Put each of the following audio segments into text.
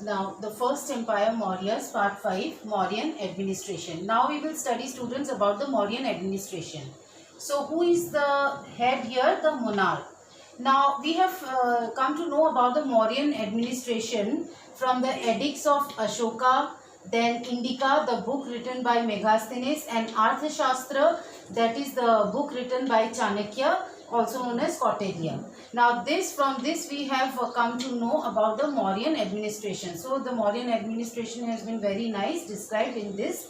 Now, the first empire, Mauryas, part 5, Mauryan administration. Now, we will study, students, about the Mauryan administration. So, who is the head here? The monarch. Now, we have come to know about the Mauryan administration from the edicts of Ashoka, then Indika, the book written by Megasthenes, and Arthashastra, that is the book written by Chanakya, also known as Kautilya. Now from this we have come to know about the Mauryan administration. So the Mauryan administration has been very nice described in this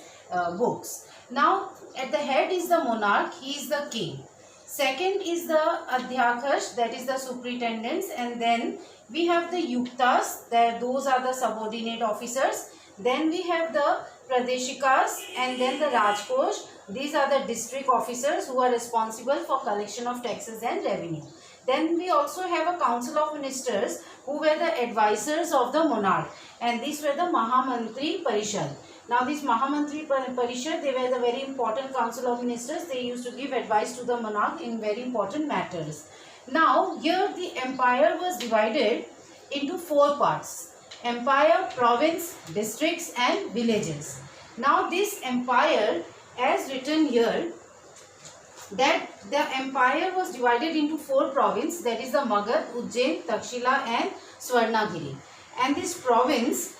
books. Now at the head is the monarch, he is the king. Second is the Adhyakash, that is the superintendents, and then we have the Yuktas, that those are the subordinate officers. Then we have the Pradeshikas and then the Rajkosh. These are the district officers who are responsible for collection of taxes and revenue. Then we also have a council of ministers who were the advisors of the monarch, and these were the Mahamantri Parishad. Now this Mahamantri Parishad, they were the very important council of ministers. They used to give advice to the monarch in very important matters. Now here the empire was divided into 4 parts: empire, province, districts and villages. Now this empire, as written here, that the empire was divided into 4 provinces, that is the Magad, Ujjain, Takshila and Swarnagiri. And this province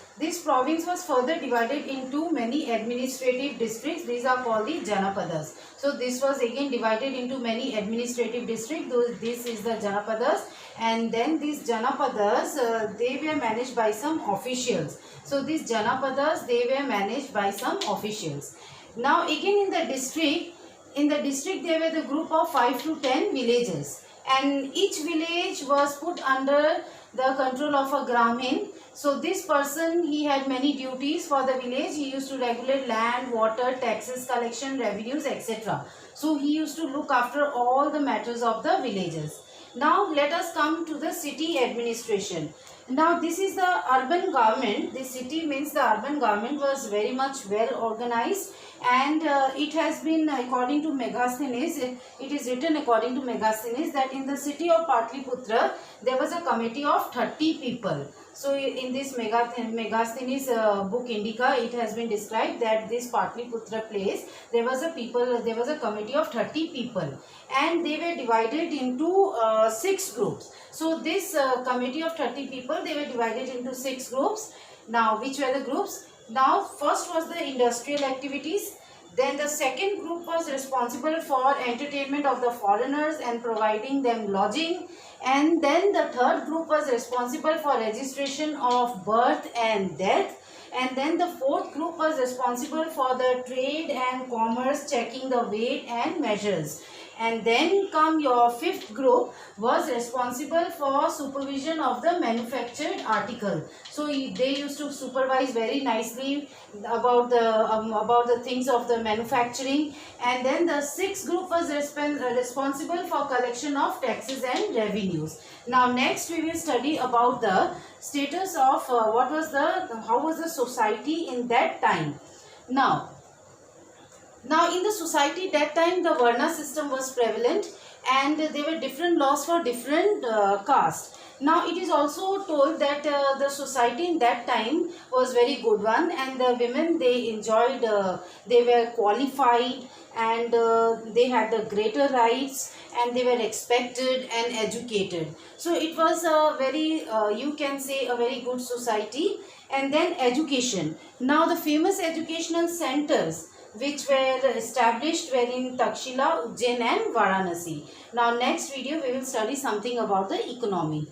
was further divided into many administrative districts. These are called the Janapadas. So this was again divided into many administrative districts. This is the Janapadas, and then these Janapadas, they were managed by some officials. So these Janapadas, they were managed by some officials. Now again in the district there were the group of 5 to 10 villages, and each village was put under the control of a Gramin. So this person, he had many duties for the village. He used to regulate land, water, taxes, collection, revenues, etc. So he used to look after all the matters of the villages. Now let us come to the city administration. Now this is the urban government. The city means the urban government was very much well organized, and it has been, according to Megasthenes, it is written according to Megasthenes that in the city of Patliputra there was a committee of 30 people. So in this Megasthenes book Indika, it has been described that this Patliputra place, there was a committee of 30 people, and they were divided into 6 groups. So this committee of 30 people, they were divided into 6 groups. Now which were the groups? Now first was the industrial activities. Then the second group was responsible for entertainment of the foreigners and providing them lodging. And then the third group was responsible for registration of birth and death. And then the fourth group was responsible for the trade and commerce, checking the weight and measures. And then come your fifth group was responsible for supervision of the manufactured article. So they used to supervise very nicely about the things of the manufacturing. And then the sixth group was responsible for collection of taxes and revenues. Now next we will study about the status of how was the society in that time. Now in the society that time, the Varna system was prevalent, and there were different laws for different castes. Now it is also told that the society in that time was very good one, and the women, they enjoyed, they were qualified, and they had the greater rights, and they were expected and educated. So it was a very, you can say, a very good society. And then education. Now the famous educational centers which were established were in Takshila, Ujjain and Varanasi. Now next video we will study something about the economy.